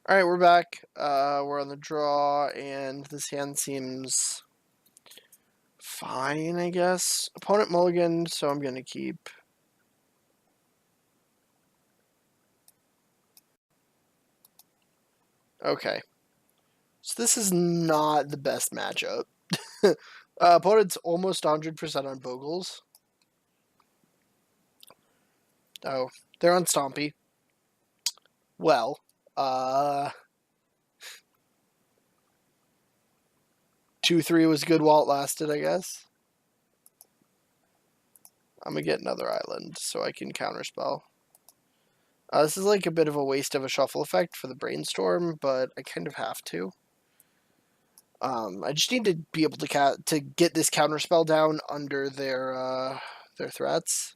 Alright, we're back. We're on the draw, and this hand seems fine, I guess. Opponent mulliganed, so I'm going to keep. Okay. So this is not the best matchup. Opponent's almost 100% on Bogles. Oh, they're on Stompy. Well, 2-3 was good while it lasted, I guess. I'm going to get another island so I can counterspell. This is like a bit of a waste of a shuffle effect for the Brainstorm, but I kind of have to. I just need to be able to get this counterspell down under their threats.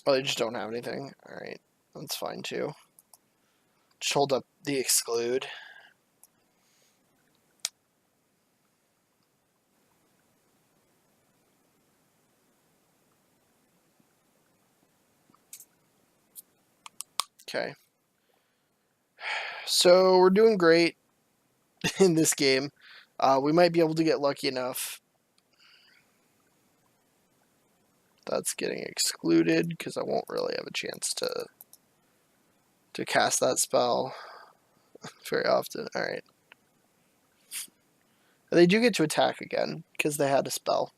Oh, they just don't have anything. Alright, that's fine too. Just hold up the exclude. Okay. So we're doing great in this game. We might be able to get lucky enough. That's getting excluded because I won't really have a chance to cast that spell very often. Alright. They do get to attack again because they had a spell.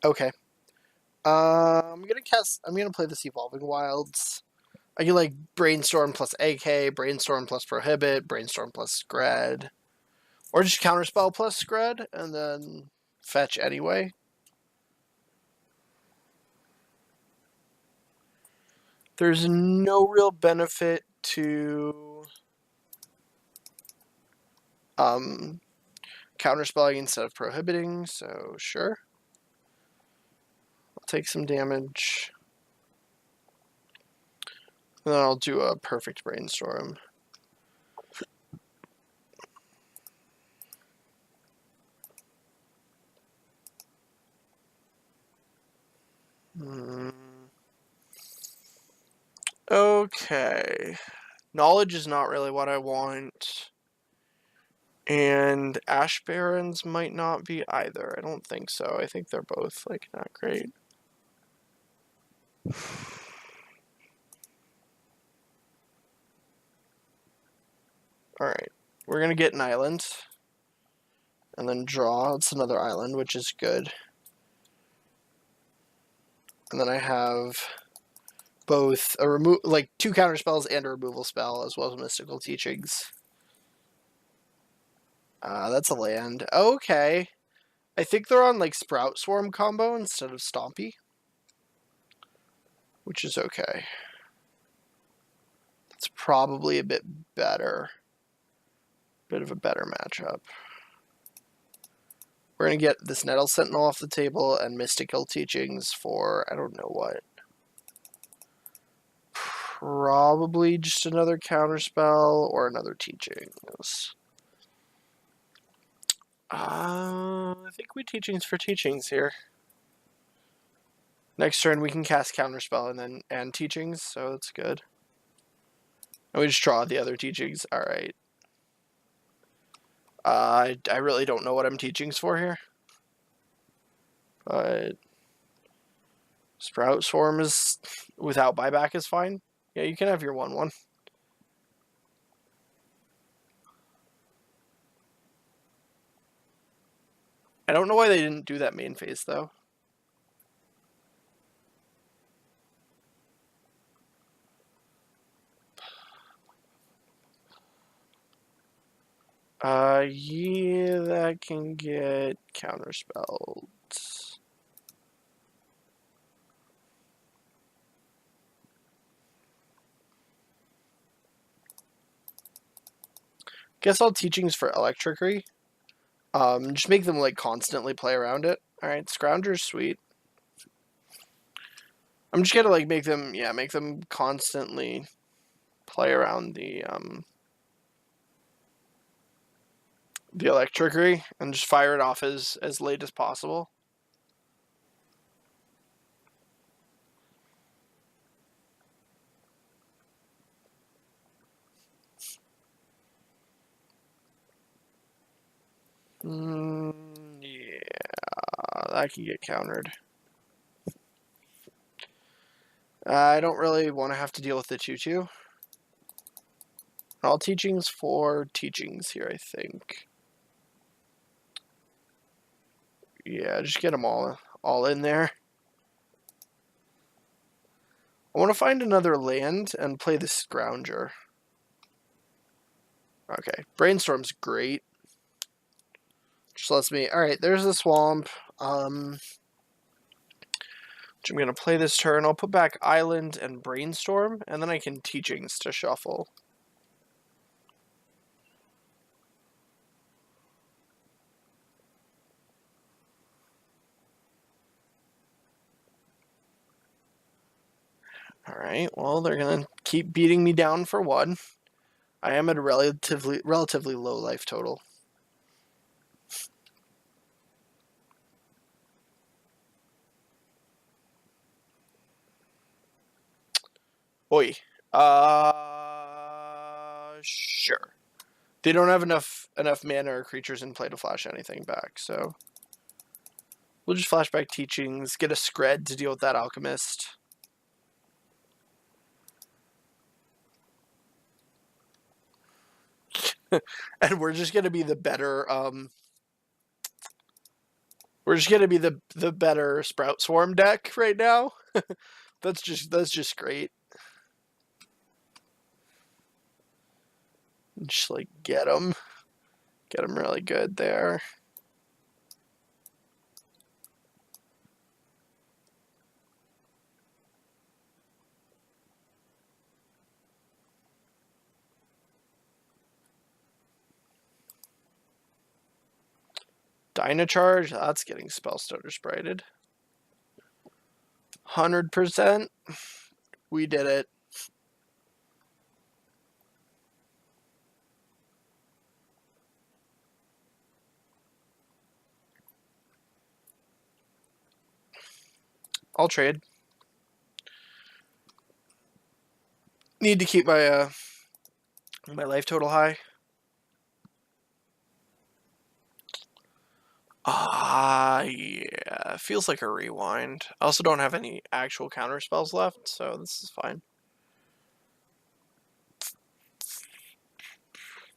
Okay. I'm gonna play this Evolving Wilds. I can like Brainstorm plus AK, Brainstorm plus Prohibit, Brainstorm plus Scred. Or just Counterspell plus Scred, and then fetch anyway. There's no real benefit to counterspelling instead of prohibiting, so sure. I'll take some damage. And then I'll do a perfect Brainstorm. Okay. Knowledge is not really what I want. And Ash Barrens might not be either. I don't think so. I think they're both, like, not great. Alright. We're gonna get an island. And then draw. It's another island, which is good. And then I have both a two counter spells and a removal spell, as well as Mystical Teachings. That's a land. Okay. I think they're on like Sprout Swarm combo instead of Stompy, which is okay. That's probably a bit better. Bit of a better matchup. We're going to get this Nettle Sentinel off the table and Mystical Teachings for, I don't know what. Probably just another counterspell or another Teachings. I think we Teachings for Teachings here. Next turn we can cast Counterspell and Teachings, so that's good. And we just draw the other Teachings. Alright. I really don't know what I'm Teachings for here. But Sprout Swarm is without buyback is fine. Yeah, you can have your 1/1. I don't know why they didn't do that main phase though. Yeah, that can get counterspelled. Guess all Teachings for Electricry. Just make them like constantly play around it. Alright, Scrounger's sweet. I'm just gonna like make them constantly play around the electricity and just fire it off as late as possible. Yeah, that can get countered. I don't really want to have to deal with the choo-choo. All teachings for teachings here, I think. Yeah, just get them all in there. I want to find another land and play the Scrounger. Okay, Brainstorm's great. Just lets me... Alright, there's the swamp. Which I'm going to play this turn. I'll put back Island and Brainstorm, and then I can Teachings to shuffle. Alright, well, they're going to keep beating me down for 1. I am at a relatively low life total. Oi. Sure. They don't have enough mana or creatures in play to flash anything back, so we'll just flashback Teachings, get a Scred to deal with that Alchemist. And we're just gonna be the better we're just gonna be the better Sprout Swarm deck right now. that's just great. Just like get them really good there. Dynacharge, that's getting Spellstutter sprited. 100%. We did it. I'll trade. Need to keep my my life total high. Yeah. Feels like a rewind. I also don't have any actual counter spells left, so this is fine.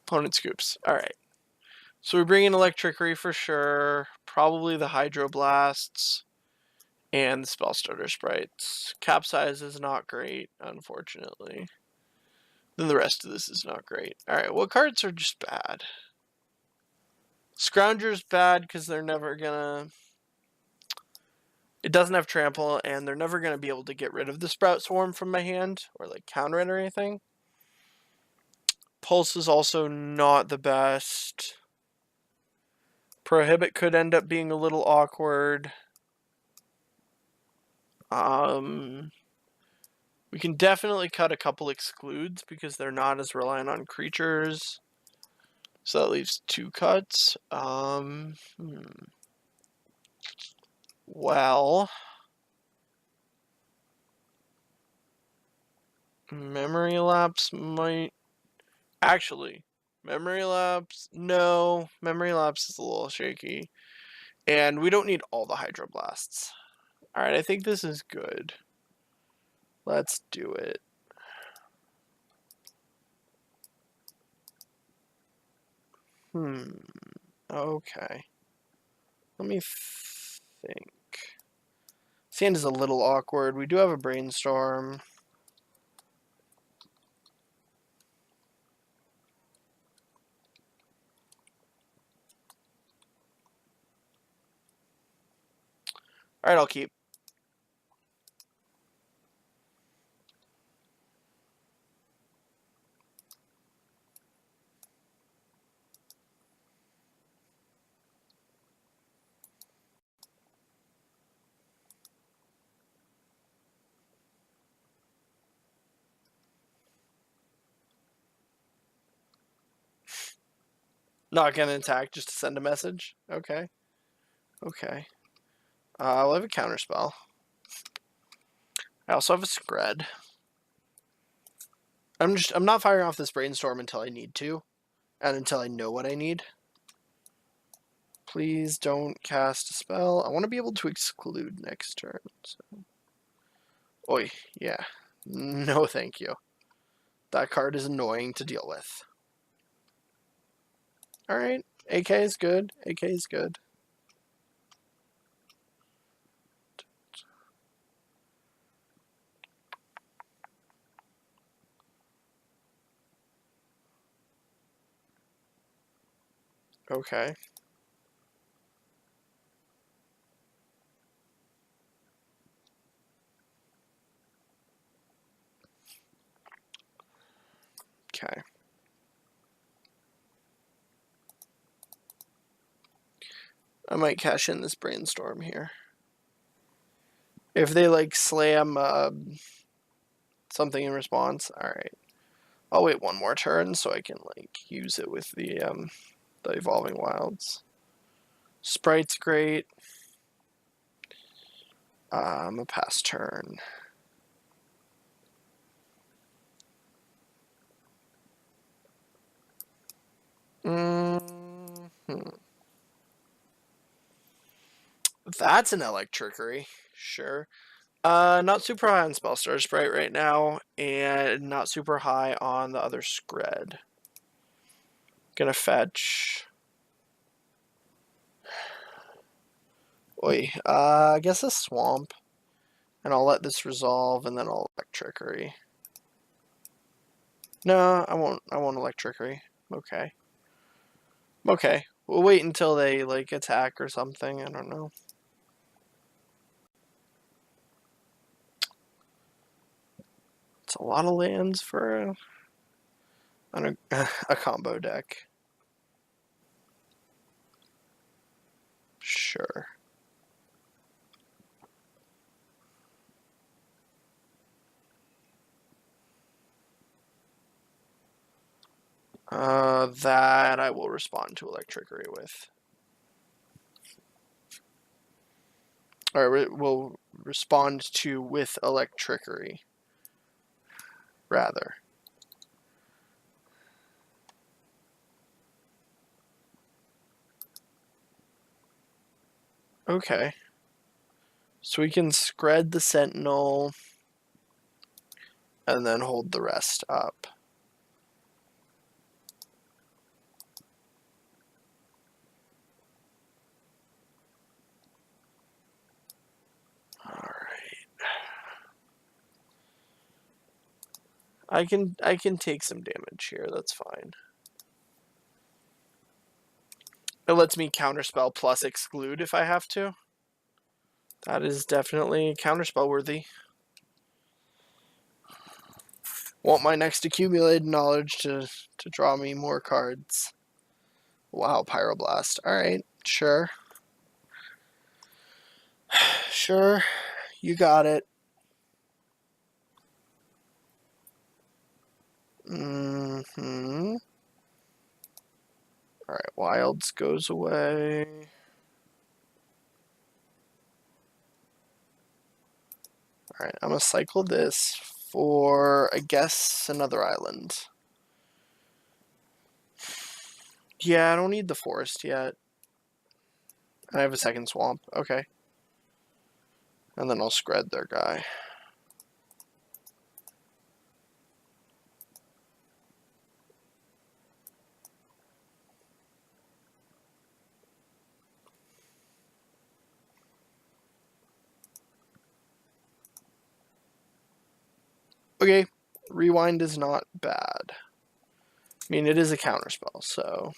Opponent scoops. Alright. So we bring in Electrickery for sure. Probably the Hydroblasts. And the Spellstutter sprites. Capsize is not great, unfortunately. Then the rest of this is not great. Alright, what cards are just bad? Scrounger's bad because they're never gonna... It doesn't have Trample, and they're never gonna be able to get rid of the Sprout Swarm from my hand, or like counter it or anything. Pulse is also not the best. Prohibit could end up being a little awkward. We can definitely cut a couple excludes because they're not as reliant on creatures. So that leaves 2 cuts. Well, Memory Lapse might... Actually, Memory Lapse... No, Memory Lapse is a little shaky. And we don't need all the Hydroblasts. Alright, I think this is good. Let's do it. Okay. Let me think. Sand is a little awkward. We do have a Brainstorm. Alright, I'll keep. Not gonna attack, just to send a message. Okay. Okay. I'll have a counterspell. I also have a Scred. I'm not firing off this Brainstorm until I need to, and until I know what I need. Please don't cast a spell. I want to be able to exclude next turn. So. Oi, yeah. No, thank you. That card is annoying to deal with. Alright, AK is good. AK is good. Okay. Okay. I might cash in this Brainstorm here. If they, like, slam something in response, alright. I'll wait one more turn so I can, like, use it with the Evolving Wilds. Sprite's great. I'm a pass turn. That's an Electrickery. Sure. Not super high on Spellstar Sprite right now, and not super high on the other Scred. Gonna fetch. Oi, I guess a Swamp. And I'll let this resolve, and then I'll Electrickery. No, I won't Electrickery. Okay. Okay. We'll wait until they, like, attack or something. I don't know. It's a lot of lands for a combo deck. Sure. That I will respond to Electrickery with. Or we'll respond to with Electrickery. Rather. Okay. So we can Scred the Sentinel and then hold the rest up. I can take some damage here, that's fine. It lets me counterspell plus exclude if I have to. That is definitely counterspell worthy. Want my next accumulated knowledge to draw me more cards. Wow, Pyroblast. Alright, sure. Sure, you got it. Mm-hmm. Alright, Wilds goes away. Alright, I'm gonna cycle this for, I guess, another island. Yeah, I don't need the forest yet. I have a second swamp. Okay. And then I'll Scred their guy. Okay, Rewind is not bad. I mean, it is a counterspell, so...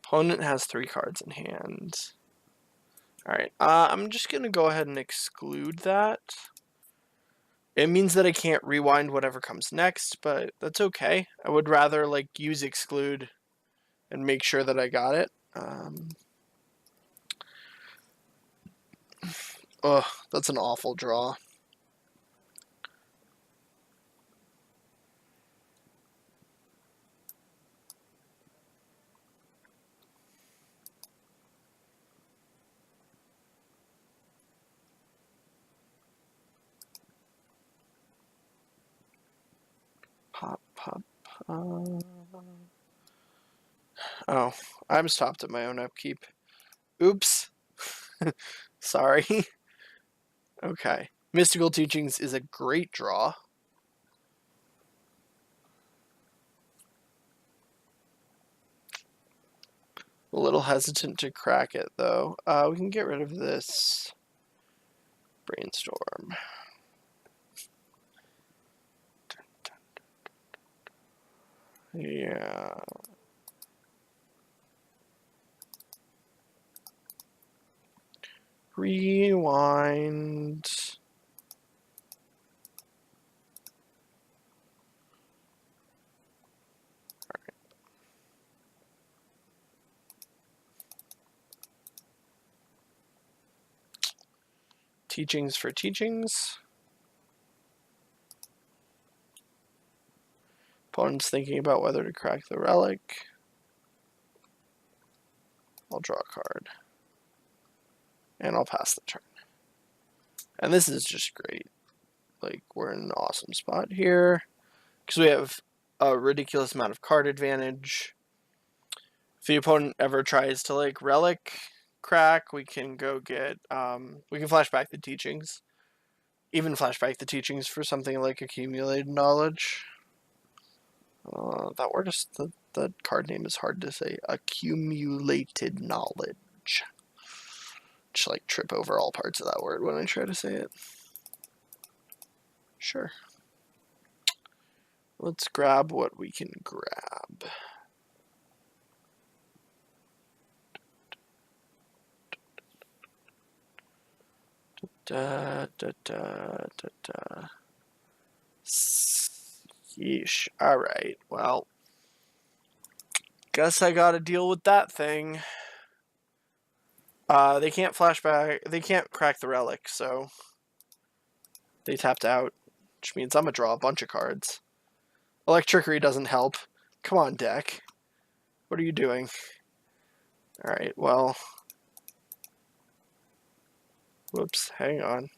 Opponent has 3 cards in hand. Alright, I'm just gonna go ahead and exclude that. It means that I can't rewind whatever comes next, but that's okay. I would rather, like, use exclude and make sure that I got it. Ugh, that's an awful draw. Pop, pop, pop. Oh, I'm stopped at my own upkeep. Oops. Sorry. Okay. Mystical Teachings is a great draw. A little hesitant to crack it, though. We can get rid of this Brainstorm. Yeah. Rewind. Teachings for teachings. Opponent's thinking about whether to crack the relic. I'll draw a card. And I'll pass the turn. And this is just great. Like, we're in an awesome spot here. Because we have a ridiculous amount of card advantage. If the opponent ever tries to, like, relic crack, we can go get, we can flash back the teachings. Even flash back the teachings for something like accumulated knowledge. That word is, the card name is hard to say. Accumulated knowledge. Just like trip over all parts of that word when I try to say it. Sure. Let's grab what we can grab. Da, da, da, da, da. Yeesh. Alright, well. Guess I gotta deal with that thing. They can't flashback. They can't crack the relic, so they tapped out, which means I'm gonna draw a bunch of cards. Electrickery doesn't help. Come on, deck. What are you doing? Alright, well. Whoops, hang on.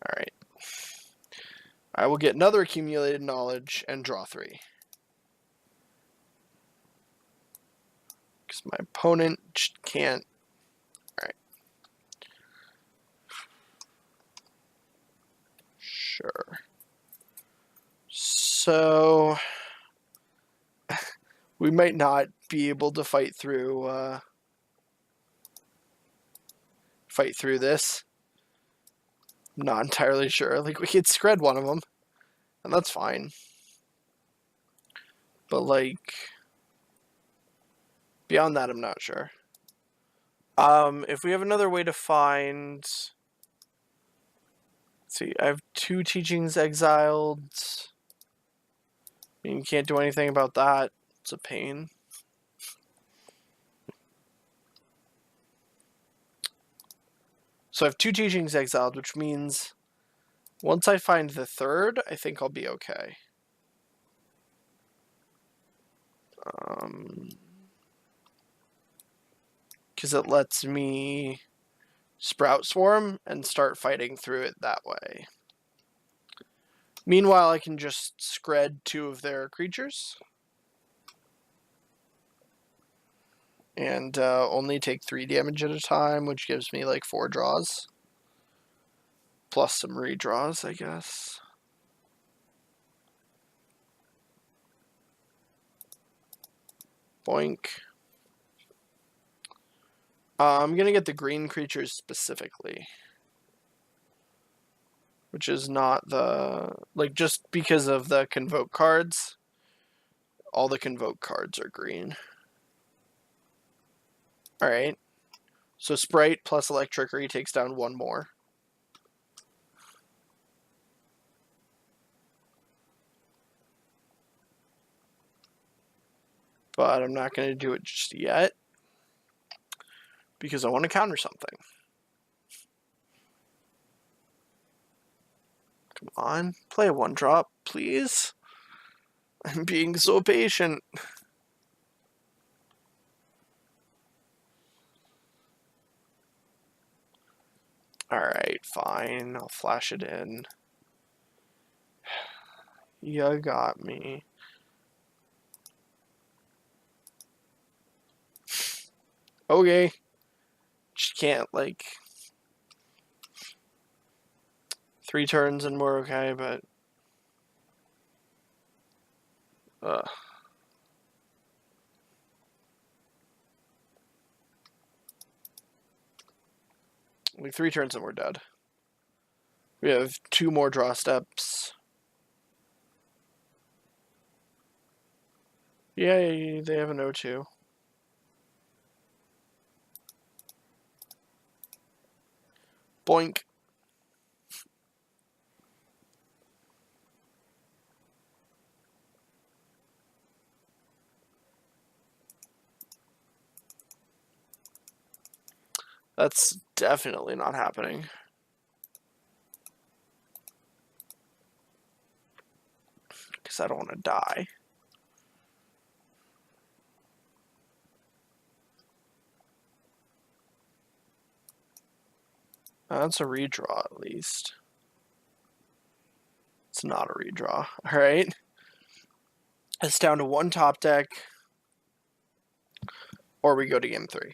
Alright. I will get another accumulated knowledge and draw 3. Because my opponent can't. Alright. Sure. So we might not be able to fight through this. I'm not entirely sure. Like, we could scred one of them, and that's fine. But like, beyond that, I'm not sure. If we have another way to find, let's see, I have 2 teachings exiled. I mean, you can't do anything about that. It's a pain. So I have 2 teachings exiled, which means once I find the 3rd, I think I'll be okay. Because it lets me Sprout Swarm and start fighting through it that way. Meanwhile, I can just scred 2 of their creatures. And only take 3 damage at a time, which gives me like 4 draws. Plus some redraws, I guess. Boink. I'm going to get the green creatures specifically. Which is not the... Like, just because of the Convoke cards, all the Convoke cards are green. Alright. So Sprite plus Electrickery takes down 1 more. But I'm not going to do it just yet. because I want to counter something. Come on, play a 1-drop, please. I'm being so patient. Alright, fine. I'll flash it in. You got me. Okay. Just can't, like... 3 turns and we're okay, but... Like 3 turns and we're dead. We have 2 more draw steps. Yay, they have an 0-2. Boink. That's definitely not happening. Because I don't want to die. That's a redraw, at least. It's not a redraw. Alright. It's down to 1 top deck. Or we go to game 3.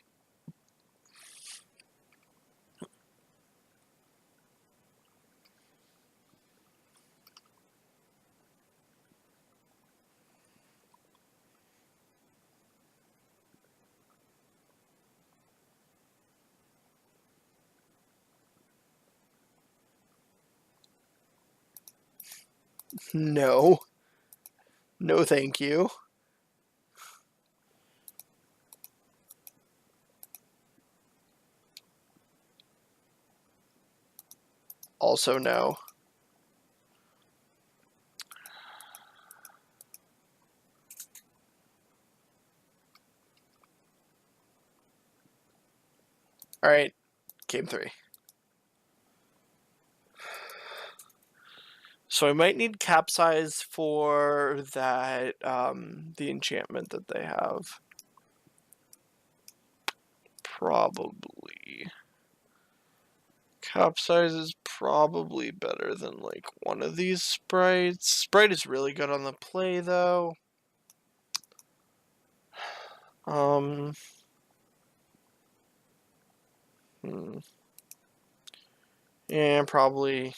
No. No, thank you. Also, no. Alright, game 3. So I might need capsize for that, the enchantment that they have. Probably. Capsize is probably better than, like, one of these sprites. Sprite is really good on the play, though. Yeah, probably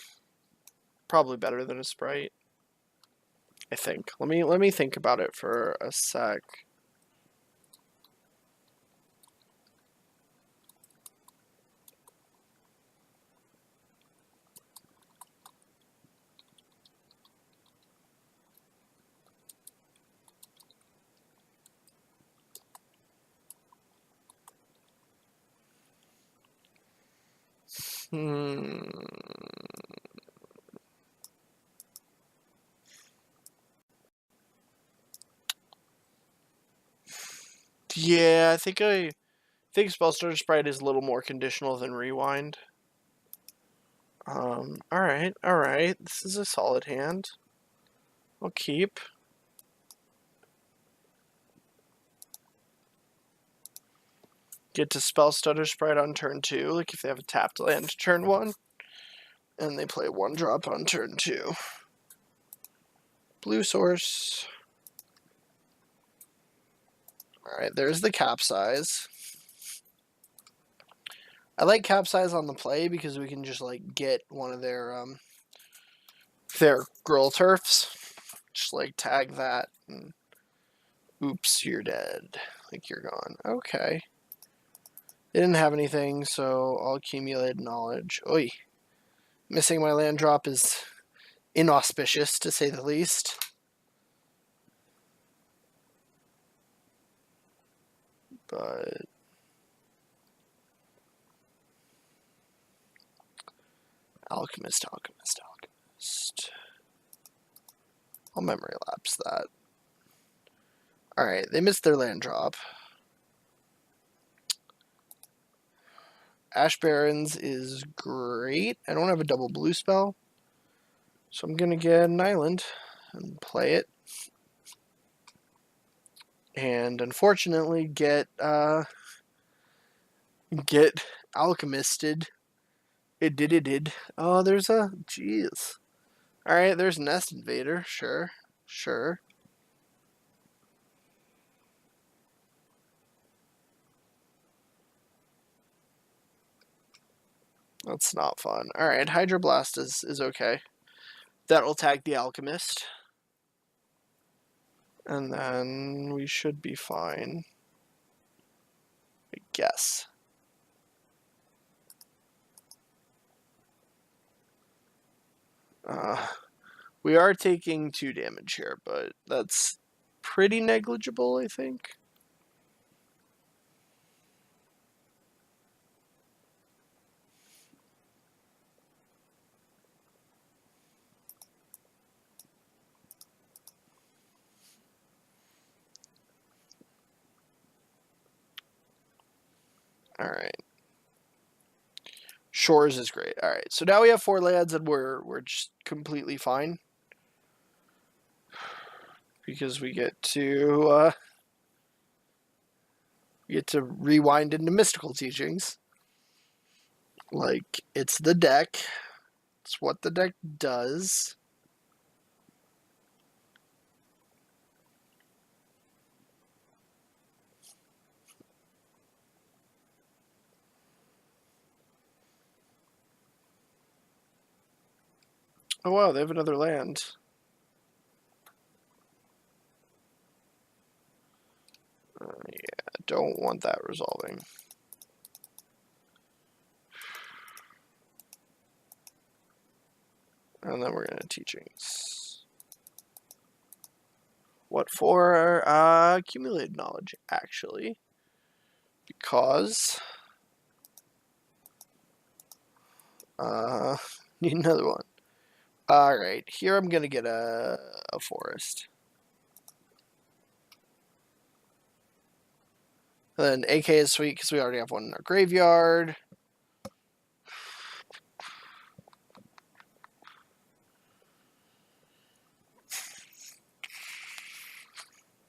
better than a sprite. I think. Let me think about it for a sec. Yeah, I think Spellstarter Sprite is a little more conditional than Rewind. Alright. This is a solid hand. I'll keep. Get to Spellstutter Sprite on turn 2, like if they have a tapped land turn 1. And they play 1-drop on turn 2. Blue source. Alright, there's the capsize. I like capsize on the play because we can just, like, get one of their Gruul Turfs. Just, like, tag that and oops, you're dead. Like, you're gone. Okay. They didn't have anything, so I'll accumulate knowledge. Oi. Missing my land drop is inauspicious, to say the least. But... Alchemist. I'll memory lapse that. Alright, they missed their land drop. Ash Barrens is great. I don't have a double blue spell, so I'm gonna get an island and play it. And unfortunately get alchemisted. It did. Oh, there's a jeez. Alright, there's Nest Invader, sure. That's not fun. Alright, Hydroblast is okay. That'll tag the Alchemist. And then we should be fine. I guess. We are taking 2 damage here, but that's pretty negligible, I think. Alright. Shores is great. Alright, so now we have 4 lands and we're just completely fine. Because we get to rewind into Mystical Teachings. Like, it's the deck. It's what the deck does. Oh wow, they have another land. Yeah, don't want that resolving. And then we're going to Teachings. What for? Accumulated Knowledge, actually. Because need another one. Alright, here I'm going to get a forest. And then AK is sweet because we already have one in our graveyard.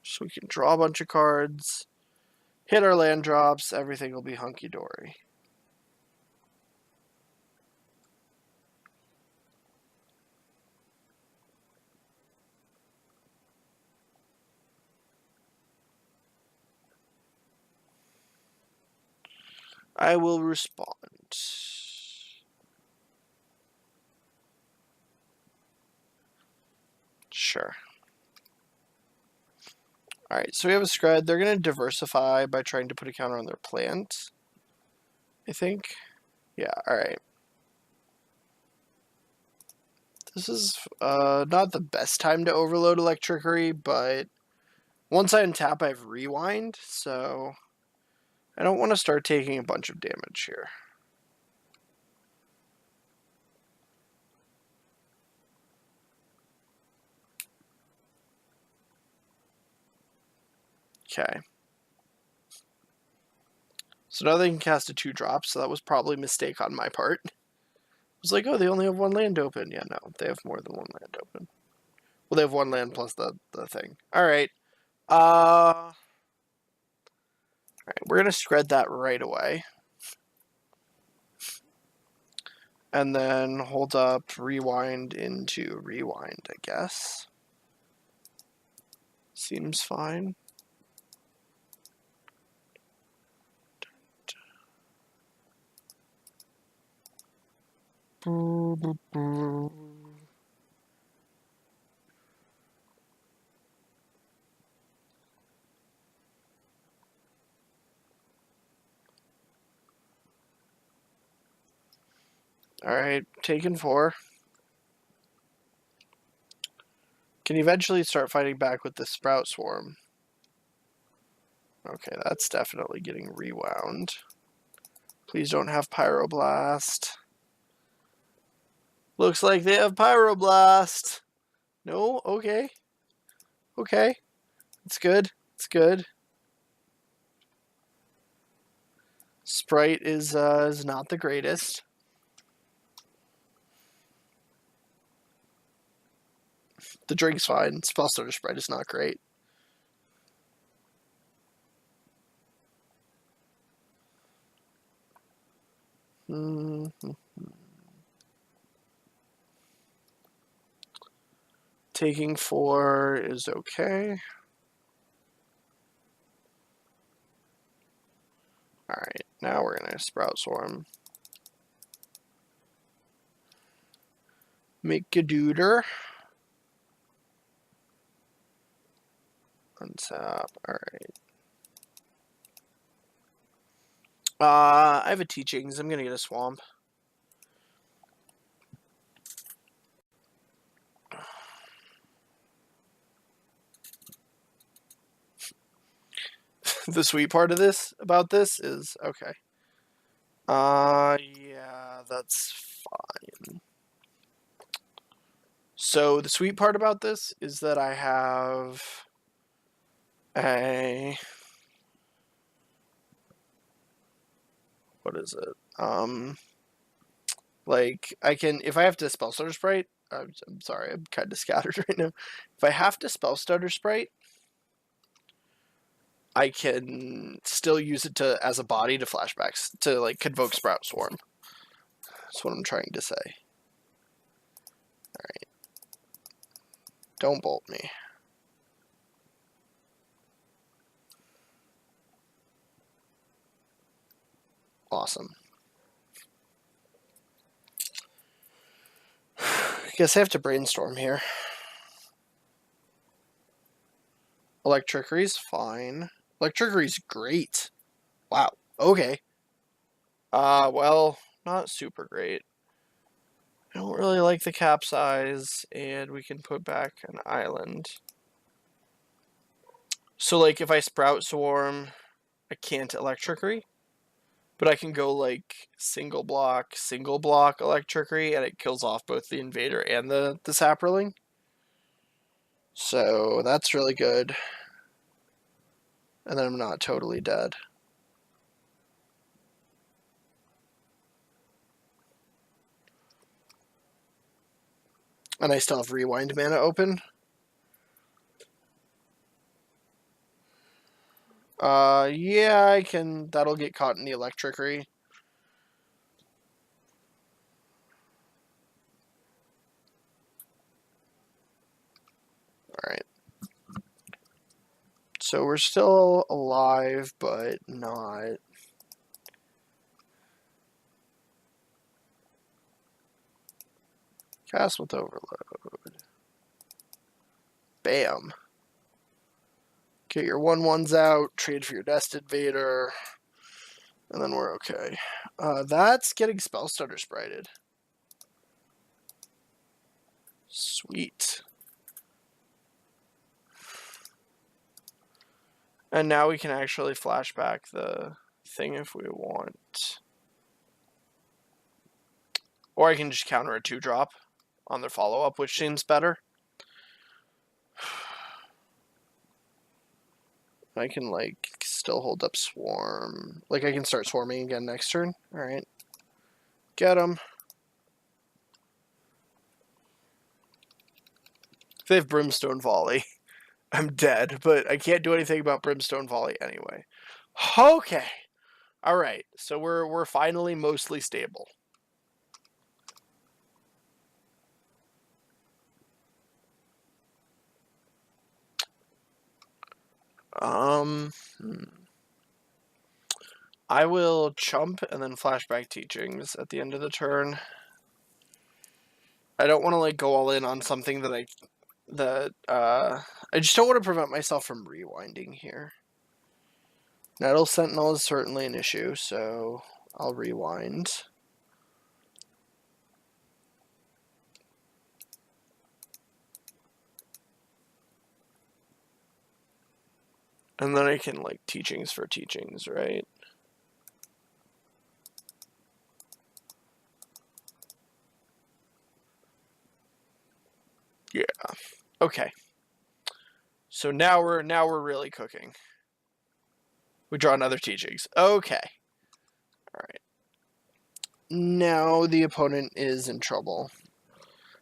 So we can draw a bunch of cards, hit our land drops, everything will be hunky-dory. I will respond. Sure. Alright, so we have a Scred. They're going to diversify by trying to put a counter on their plant, I think. Yeah, alright. This is not the best time to overload Electrickery, but once I untap, I have Rewind, so I don't want to start taking a bunch of damage here. Okay. So now they can cast a 2-drop, so that was probably a mistake on my part. I was like, oh, they only have 1 land open. Yeah, no, they have more than 1 land open. Well, they have 1 land plus the thing. Alright. Alright, we're going to Scred that right away. And then hold up, rewind into rewind, I guess. Seems fine. Alright, taken 4. Can eventually start fighting back with the Sprout Swarm. Okay, that's definitely getting rewound. Please don't have Pyroblast. Looks like they have Pyroblast. No? Okay. Okay. It's good. It's good. Sprite is not the greatest. The drink's fine. Spell Starter Sprite is not great. Mm-hmm. Taking 4 is okay. Alright, now we're going to Sprout Swarm. Make a Dooter. Untap. Alright. I have a Teachings. I'm going to get a Swamp. The sweet part of this, about this, is, okay. Yeah, that's fine. So the sweet part about this is that I have a, what is it? Like, I can, if I have to Spell Stutter Sprite, I'm sorry, I'm kind of scattered right now. If I have to Spell Stutter Sprite, I can still use it to as a body to flashbacks, to like Convoke Sprout Swarm. That's what I'm trying to say. Alright. Don't bolt me. Awesome. I guess I have to brainstorm here. Electrickery's fine. Electrickery's great. Wow. Okay. Well, not super great. I don't really like the capsize, and we can put back an island. So, like, if I Sprout Swarm, I can't Electrickery. But I can go, like, single block Electrickery, and it kills off both the Invader and the Saproling. So, that's really good. And then I'm not totally dead. And I still have Rewind mana open. Yeah, I can. That'll get caught in the Electrickery. Alright. So we're still alive, but not. Cast with Overload. Bam. Get your 1/1s out, trade for your Nest Invader, and then we're okay. That's getting Spell Stutter Sprited. Sweet. And now we can actually flashback the thing if we want. Or I can just counter a 2-drop on their follow-up, which seems better. I can, like, still hold up Swarm. Like, I can start swarming again next turn. Alright. Get him. If they have Brimstone Volley, I'm dead, but I can't do anything about Brimstone Volley anyway. Okay. Alright, so we're finally mostly stable. I will chump and then flashback Teachings at the end of the turn. I don't want to like go all in on something that I just don't want to prevent myself from rewinding here. Nettle Sentinel is certainly an issue, so I'll rewind. And then I can, like, Teachings for Teachings, right? Yeah. Okay. So now we're really cooking. We draw another Teachings. Okay. Alright. Now the opponent is in trouble.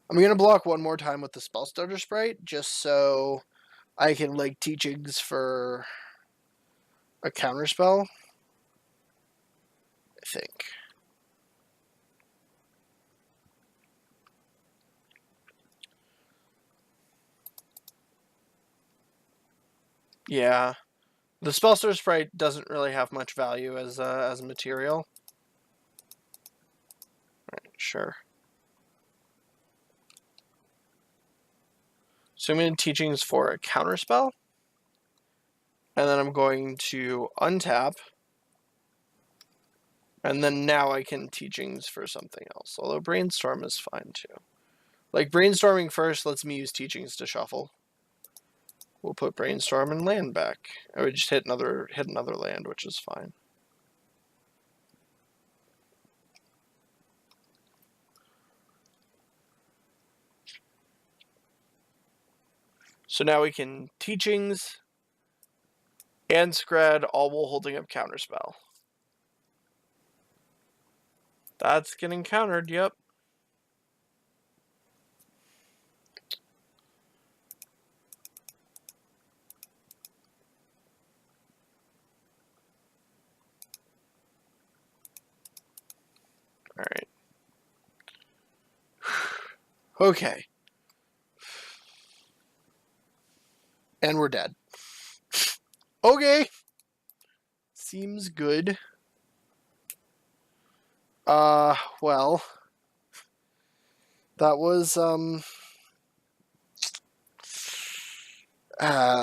I'm going to block one more time with the Spell Starter Sprite, just so I can, like, teachings for a counterspell. I think. Yeah. The Spell Starter Sprite doesn't really have much value as a material. Right, sure. So I'm going to teachings for a counterspell. And then I'm going to untap. And then now I can teachings for something else. Although Brainstorm is fine too. Like, brainstorming first lets me use teachings to shuffle. We'll put Brainstorm and land back. I would just hit another land, which is fine. So now we can teachings and Scred, all while holding up counterspell. That's getting countered, yep. Alright. Okay. And we're dead. Okay. Seems good. Well. That was, that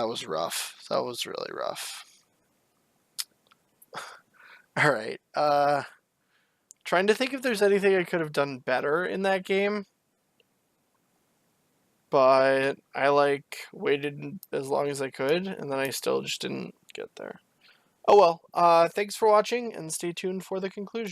was rough. That was really rough. Alright, trying to think if there's anything I could have done better in that game. But I, like, waited as long as I could, and then I still just didn't get there. Oh well, thanks for watching, and stay tuned for the conclusion.